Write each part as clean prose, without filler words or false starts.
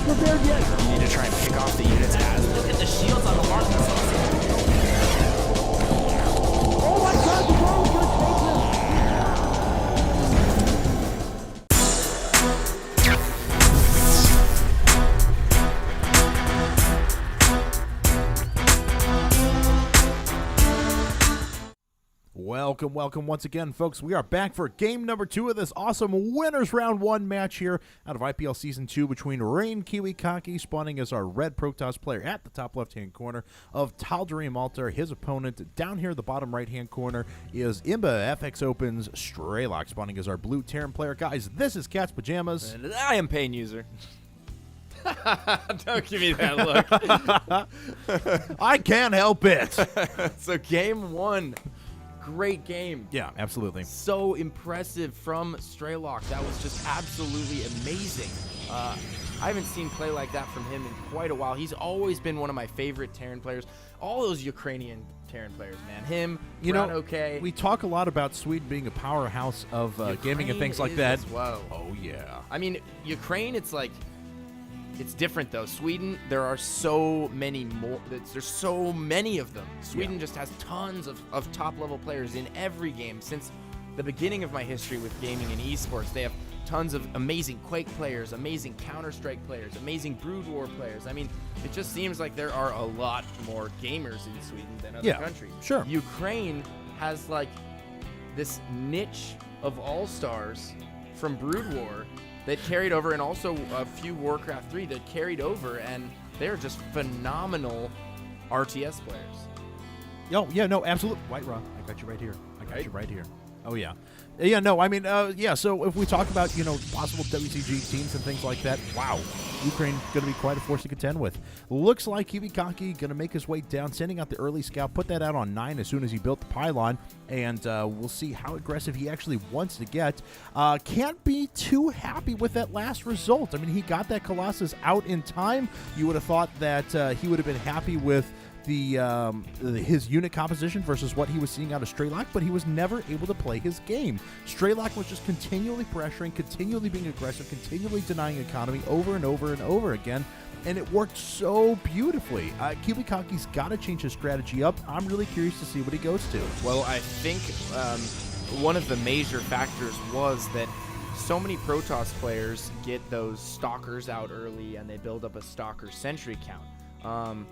prepared yet. You need to try and pick off the units as. Look at the shields on the mark. That's awesome. Oh my god, the ball's gonna take this. Welcome once again, folks. We are back for game number 2 of this awesome Winners Round 1 match here out of IPL Season 2 between Rain KiWiKaKi, spawning as our red Protoss player at the top left-hand corner of Tal'Darim Altar. His opponent down here in the bottom right-hand corner is Imba FX Open's Strelok, spawning as our blue Terran player. Guys, this is Cat's Pajamas. And I am Pain User. Don't give me that look. I can't help it. So game 1. Great game. Yeah, absolutely. So impressive from Strelok. That was just absolutely amazing. I haven't seen play like that from him in quite a while. He's always been one of my favorite Terran players. All those Ukrainian Terran players, man. Him, okay. We talk a lot about Sweden being a powerhouse of gaming and things like that. Whoa. Oh, yeah. I mean, Ukraine, it's like... It's different, though. Sweden, there are so many more. There's so many of them. Sweden just has tons of top-level players in every game. Since the beginning of my history with gaming and esports, they have tons of amazing Quake players, amazing Counter-Strike players, amazing Brood War players. I mean, it just seems like there are a lot more gamers in Sweden than other countries. Sure. Ukraine has, like, this niche of all-stars from Brood War that carried over, and also a few Warcraft 3 that carried over, and they're just phenomenal RTS players. Oh, yeah, no, absolutely. White Raw, I got you right here. You right here. Oh, yeah. Yeah, no, I mean, so if we talk about, possible WCG teams and things like that, wow, Ukraine going to be quite a force to contend with. Looks like KiWiKaKi going to make his way down, sending out the early scout, put that out on 9 as soon as he built the pylon, and we'll see how aggressive he actually wants to get. Can't be too happy with that last result. I mean, he got that Colossus out in time. You would have thought that he would have been happy with his unit composition versus what he was seeing out of Strelok, but he was never able to play his game. Strelok was just continually pressuring, continually being aggressive, continually denying economy over and over and over again, and it worked so beautifully. KiWiKaKi's got to change his strategy up. I'm really curious to see what he goes to. Well, I think one of the major factors was that so many Protoss players get those Stalkers out early, and they build up a Stalker sentry count.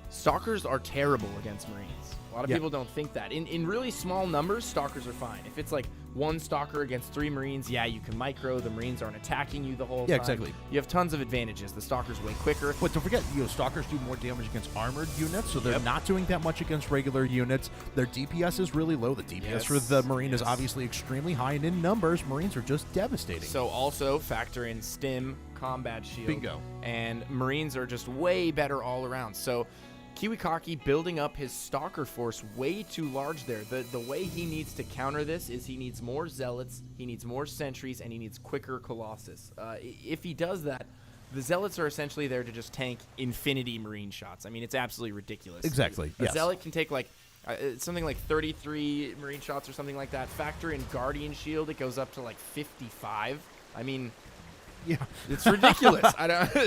Stalkers are terrible against Marines. A lot of people don't think that. In really small numbers, Stalkers are fine. If it's like one Stalker against 3 Marines, you can micro. The Marines aren't attacking you the whole time. Yeah, exactly. You have tons of advantages. The Stalker's way quicker. But don't forget, Stalkers do more damage against armored units, so they're not doing that much against regular units. Their DPS is really low. The DPS for the Marine is obviously extremely high, and in numbers, Marines are just devastating. So also factor in Stim, Combat Shield. Bingo. And Marines are just way better all around. So KiWiKaKi building up his Stalker force way too large there. The way he needs to counter this is he needs more Zealots, he needs more Sentries, and he needs quicker Colossus. If he does that, the Zealots are essentially there to just tank infinity Marine shots. I mean, it's absolutely ridiculous. Exactly, A Zealot can take like something like 33 Marine shots or something like that. Factor in Guardian Shield, it goes up to like 55. I mean... Yeah, it's ridiculous.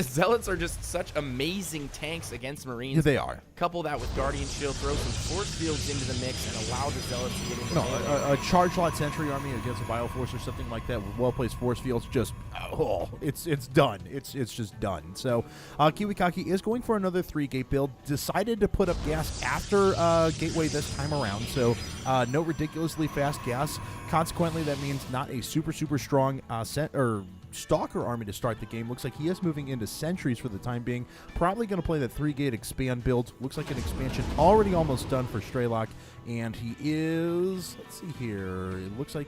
Zealots are just such amazing tanks against Marines. Yeah, they are. Couple that with Guardian Shield, throw some force fields into the mix, and allow the Zealots to get into a charge lot sentry army against a Bioforce or something like that with well-placed force fields, just it's done. It's just done. So KiWiKaKi is going for another 3-gate build. Decided to put up gas after Gateway this time around, so no ridiculously fast gas. Consequently, that means not a super strong Stalker army to start the game. Looks like he is moving into Sentries for the time being. Probably going to play the 3-gate expand build. Looks like an expansion already almost done for Strelok. And he is, let's see here, it looks like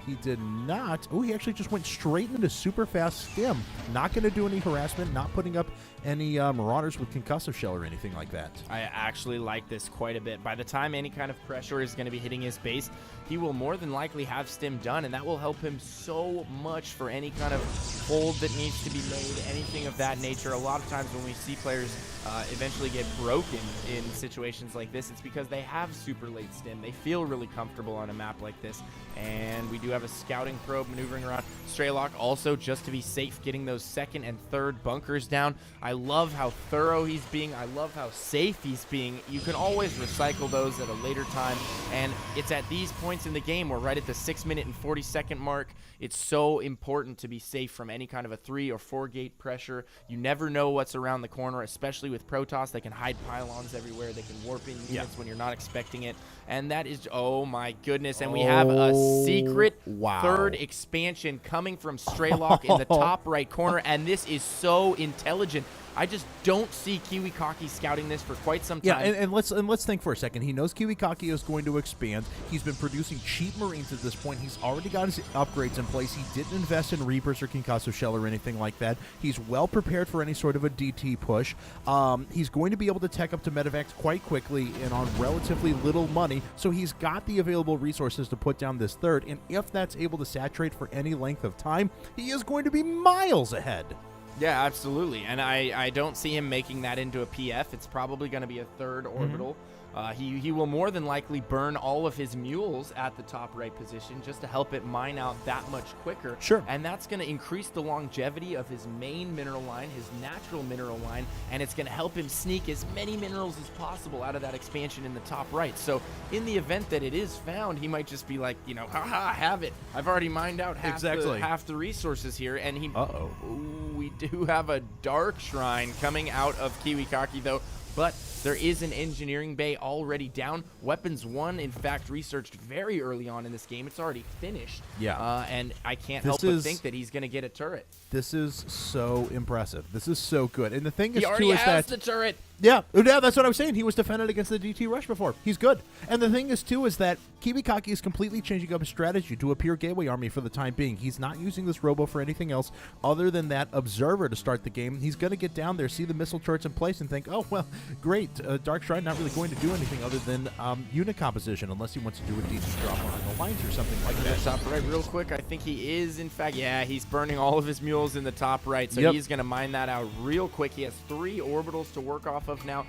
he did not. Oh, he actually just went straight into super fast Stim. Not going to do any harassment, not putting up any Marauders with concussive shell or anything like that. I actually like this quite a bit. By the time any kind of pressure is going to be hitting his base, he will more than likely have Stim done, and that will help him so much for any kind of hold that needs to be made, anything of that nature. A lot of times when we see players eventually get broken in situations like this, it's because they have super late Stim. They feel really comfortable on a map like this, and we do have a scouting probe maneuvering around. Strelok also, just to be safe, getting those second and third bunkers down. I love how thorough he's being. I love how safe he's being. You can always recycle those at a later time, and it's at these points in the game where right at the 6-minute and 40-second mark, it's so important to be safe from any kind of a 3 or 4 gate pressure. You never know what's around the corner, especially with Protoss. They can hide pylons everywhere. They can warp in units when you're not expecting it. And that is, oh my goodness. And we have a secret third expansion coming from Strelok in the top right corner. And this is so intelligent. I just don't see KiWiKaKi scouting this for quite some time. Yeah, and let's think for a second. He knows KiWiKaKi is going to expand. He's been producing cheap Marines at this point. He's already got his upgrades in place. He didn't invest in Reapers or Kinkasu Shell or anything like that. He's well prepared for any sort of a DT push. He's going to be able to tech up to medevacs quite quickly and on relatively little money, so he's got the available resources to put down this third, and if that's able to saturate for any length of time, he is going to be miles ahead. Yeah, absolutely. And I don't see him making that into a PF. It's probably going to be a third orbital. He will more than likely burn all of his mules at the top right position just to help it mine out that much quicker. Sure. And that's going to increase the longevity of his main mineral line, his natural mineral line, and it's going to help him sneak as many minerals as possible out of that expansion in the top right. So in the event that it is found, he might just be like, you know, haha, have it. I've already mined out half the resources here. And he... Ooh, we do have a Dark Shrine coming out of KiWiKaKi, though. But there is an engineering bay already down. Weapons 1, in fact, researched very early on in this game. It's already finished. Yeah. And I can't help but think that he's going to get a turret. This is so impressive. This is so good. And the thing is, he already has the turret. Yeah, that's what I was saying. He was defended against the DT rush before. He's good. And the thing is, too, is that KiWiKaKi is completely changing up his strategy to a pure gateway army for the time being. He's not using this robo for anything else other than that observer to start the game. He's going to get down there, see the missile turrets in place, and think, oh, well, great. Dark Shrine not really going to do anything other than unit composition, unless he wants to do a DT drop on the lines or something like that. Top right real quick. I think he is, in fact, yeah, he's burning all of his mules in the top right, so he's going to mine that out real quick. He has 3 orbitals to work off of now.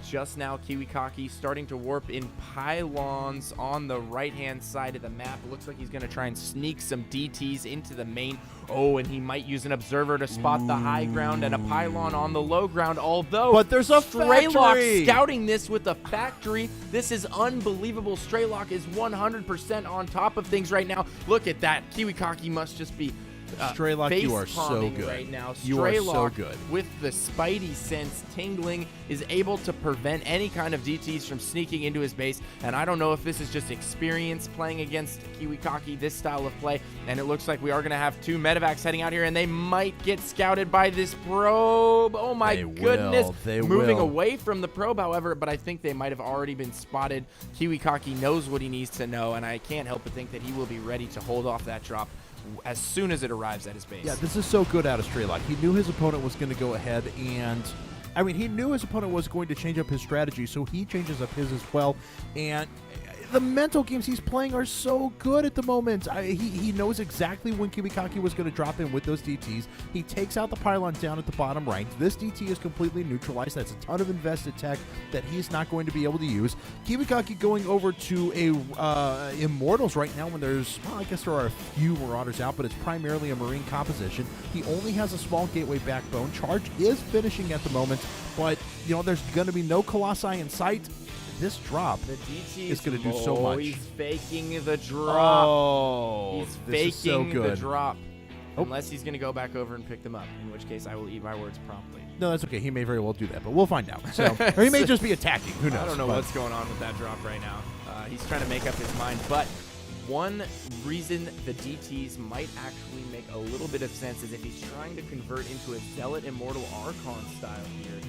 Just now, KiWiKaKi starting to warp in pylons on the right-hand side of the map. It looks like he's going to try and sneak some DTs into the main. Oh, and he might use an observer to spot the high ground and a pylon on the low ground, although... But there's a Strelok factory! Scouting this with a factory. This is unbelievable. Strelok is 100% on top of things right now. Look at that. KiWiKaKi must just be... Strelok, you are so good. Right now. You are so good. With the Spidey sense tingling, is able to prevent any kind of DTs from sneaking into his base. And I don't know if this is just experience playing against KiWiKaKi, this style of play. And it looks like we are going to have 2 medevacs heading out here, and they might get scouted by this probe. Oh my goodness. They Moving will. away from the probe, however, but I think they might have already been spotted. KiWiKaKi knows what he needs to know, and I can't help but think that he will be ready to hold off that drop as soon as it arrives at his base. Yeah, this is so good out of Strelok. He knew his opponent was going to go ahead, and I mean, he knew his opponent was going to change up his strategy, so he changes up his as well. And the mental games he's playing are so good at the moment. He knows exactly when KiWiKaKi was going to drop in with those DTs. He takes out the pylon down at the bottom right. This DT is completely neutralized. That's a ton of invested tech that he's not going to be able to use. KiWiKaKi going over to a Immortals right now when there's, well, I guess there are a few Marauders out, but it's primarily a Marine composition. He only has a small gateway backbone. Charge is finishing at the moment, but, you know, there's going to be no Colossi in sight. This drop is going to do so much. He's faking the drop. Oh, he's this is so faking good. the drop. Unless he's going to go back over and pick them up, in which case I will eat my words promptly. No, that's okay. He may very well do that, but we'll find out. So, or he may just be attacking. Who knows? I don't know what's going on with that drop right now. He's trying to make up his mind, but one reason the DTs might actually make a little bit of sense is if he's trying to convert into a Zealot Immortal Archon style here.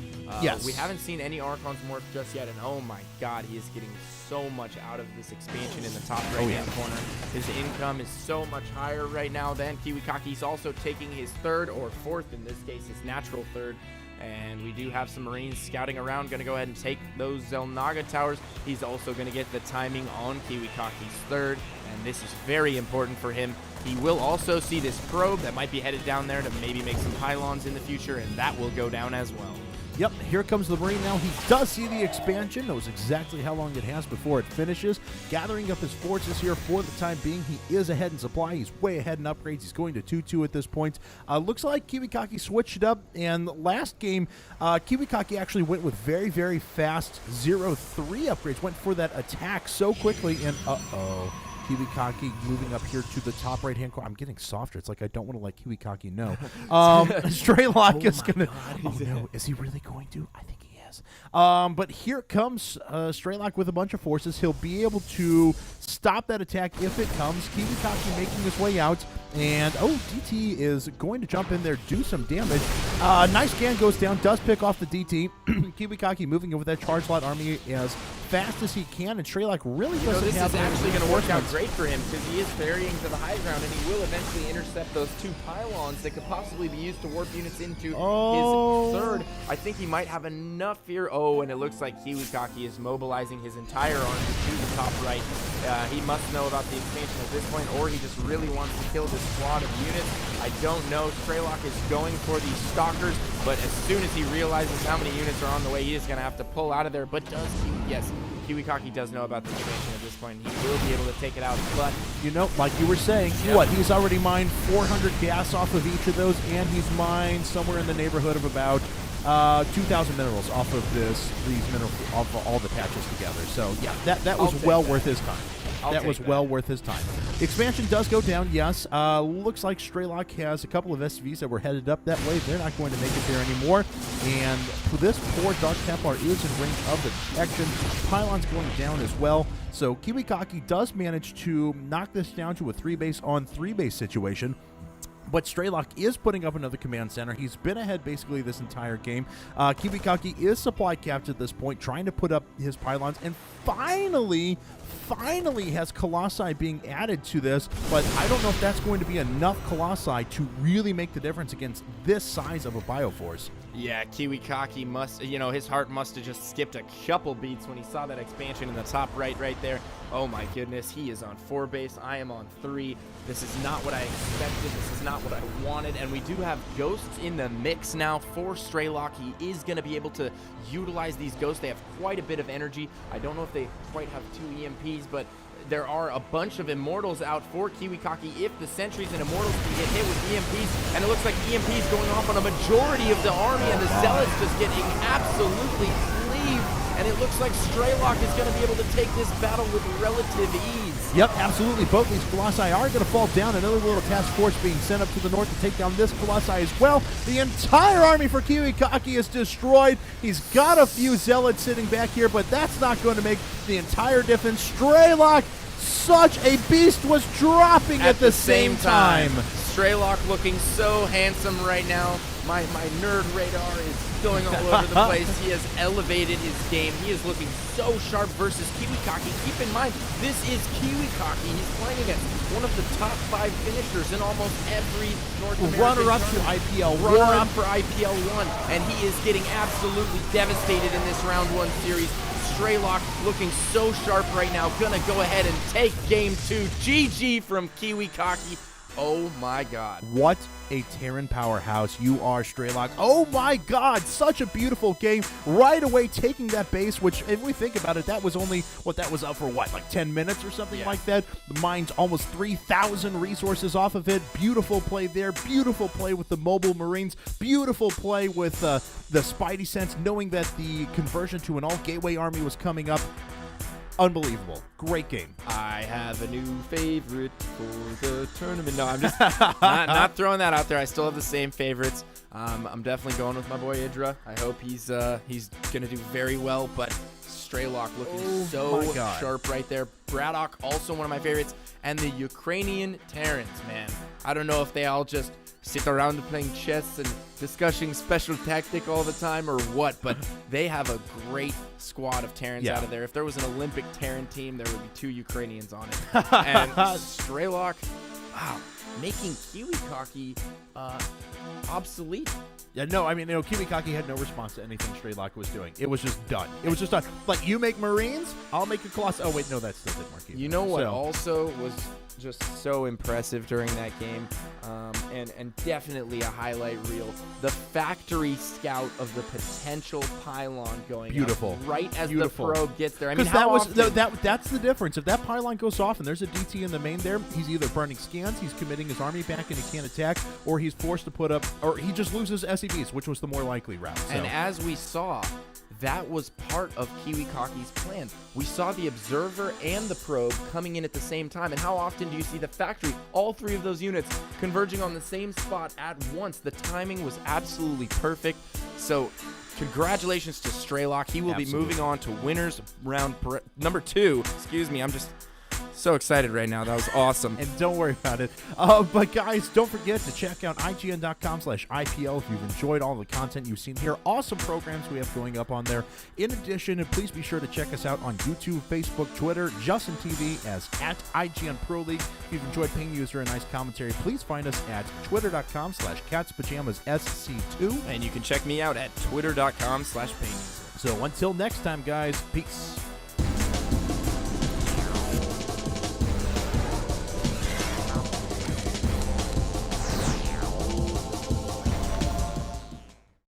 Yes. We haven't seen any Archons morph just yet, and oh my god, he is getting so much out of this expansion in the top right-hand corner. His income is so much higher right now than KiWiKaKi. He's also taking his 3rd or 4th, in this case, his natural 3rd. And we do have some Marines scouting around, going to go ahead and take those Zelnaga towers. He's also going to get the timing on KiWiKaKi's 3rd, and this is very important for him. He will also see this probe that might be headed down there to maybe make some pylons in the future, and that will go down as well. Yep, here comes the Marine now. He does see the expansion, knows exactly how long it has before it finishes. Gathering up his forces here for the time being. He is ahead in supply. He's way ahead in upgrades. He's going to 2-2 at this point. Looks like KiWiKaKi switched it up, and last game, KiWiKaKi actually went with very, very fast 0-3 upgrades. Went for that attack so quickly, and KiWiKaKi moving up here to the top right-hand corner. I'm getting softer. It's like I don't want to let KiWiKaKi know. Strelok is going to... Oh, no. Is he really going to? I think he is. But here comes Strelok with a bunch of forces. He'll be able to stop that attack if it comes. KiWiKaKi making his way out. And, DT is going to jump in there, do some damage. Nice scan goes down, does pick off the DT. KiWiKaKi moving in with that charge lot army as fast as he can, and Strelok really doesn't have... This is actually going to work out great for him because he is ferrying to the high ground, and he will eventually intercept those 2 pylons that could possibly be used to warp units into his third. I think he might have enough here. And it looks like KiWiKaKi is mobilizing his entire army to the top right. He must know about the expansion at this point, or he just really wants to kill this squad of units. I don't know. Strelok is going for these stalkers, but as soon as he realizes how many units are on the way, he is going to have to pull out of there. But yes, KiWiKaKi does know about the expansion at this point. He will be able to take it out, but... like you were saying, he's already mined 400 gas off of each of those, and he's mined somewhere in the neighborhood of about 2,000 minerals off of these minerals, off of all the patches together. So, yeah, that was well worth his time. That was well worth his time. The expansion does go down, yes. Looks like Strelok has a couple of SVs that were headed up that way. They're not going to make it there anymore. And this poor Dark Templar is in range of the detection. Pylon's going down as well. So KiWiKaKi does manage to knock this down to a 3-base on 3-base situation. But Strelok is putting up another command center. He's been ahead basically this entire game. KiWiKaKi is supply capped at this point, trying to put up his pylons, and finally has Colossi being added to this, but I don't know if that's going to be enough Colossi to really make the difference against this size of a Bioforce. Yeah, KiWiKaKi must, his heart must have just skipped a couple beats when he saw that expansion in the top right there. Oh my goodness, he is on 4 base. I am on 3. This is not what I expected. This is not what I wanted. And we do have ghosts in the mix now for Strelok. He is going to be able to utilize these ghosts. They have quite a bit of energy. I don't know if they quite have 2 EMPs, but there are a bunch of Immortals out for KiWiKaKi if the Sentries and Immortals can get hit with EMPs. And it looks like EMPs going off on a majority of the army, and the Zealots just getting absolutely cleaved. And it looks like Strelok is going to be able to take this battle with relative ease. Yep, absolutely. Both these Colossi are going to fall down. Another little task force being sent up to the north to take down this Colossi as well. The entire army for KiWiKaKi is destroyed. He's got a few Zealots sitting back here, but that's not going to make the entire difference. Strelok, such a beast, was dropping at the same time. Strelok looking so handsome right now. My nerd radar is going all over the place. He has elevated his game. He is looking so sharp versus KiWiKaKi. Keep in mind, this is KiWiKaKi. He's playing against one of the top 5 finishers in almost every North American runner-up to IPL 1. Runner-up for IPL 1. And he is getting absolutely devastated in this round 1 series. Strelok looking so sharp right now. Gonna go ahead and take game 2. GG from KiWiKaKi. Oh my God. What a Terran powerhouse you are, Strelok. Oh my God, such a beautiful game. Right away taking that base, which if we think about it, that was only, that was up for like 10 minutes or something like that. The mine's almost 3,000 resources off of it. Beautiful play there. Beautiful play with the mobile Marines. Beautiful play with the Spidey sense, knowing that the conversion to an all-gateway army was coming up. Unbelievable. Great game. I have a new favorite for the tournament. No, I'm just not throwing that out there. I still have the same favorites. I'm definitely going with my boy Idra. I hope he's going to do very well, but Strelok looking so sharp right there. Braddock, also one of my favorites. And the Ukrainian Terrans, man. I don't know if they all just sit around playing chess and discussing special tactic all the time or what, but they have a great squad of Terrans out of there. If there was an Olympic Terran team, there would be 2 Ukrainians on it. And Strelok, wow, making KiWiKaKi obsolete. Yeah, no, I mean, KiWiKaKi had no response to anything Strelok was doing. It was just done. It was just done. Like, you make Marines, I'll make a Colossus. Oh, wait, no, that still didn't work either. You know what also was just so impressive during that game, and definitely a highlight reel. The factory scout of the potential pylon going Beautiful. up right as Beautiful. the probe gets there. I mean, Because how often? that's the difference. If that pylon goes off and there's a DT in the main there, he's either burning scans, he's committing his army back and he can't attack, or he's forced to put up, or he just loses SCVs, which was the more likely route. So. And as we saw, that was part of KiWiKaKi's plan. We saw the observer and the probe coming in at the same time. And how often do you see the factory, all three of those units, converging on the same spot at once? The timing was absolutely perfect. So congratulations to Strelok. He will be moving on to winners round number 2. Excuse me, I'm just so excited right now. That was awesome. And don't worry about it. But guys, don't forget to check out IGN.com/IPL if you've enjoyed all the content you've seen here. Awesome programs we have going up on there. In addition, and please be sure to check us out on YouTube, Facebook, Twitter, Justin TV as at IGN Pro League. If you've enjoyed paying user a nice commentary, please find us at twitter.com/CatsPajamasSC2. And you can check me out at twitter.com/pain. So until next time, guys, peace.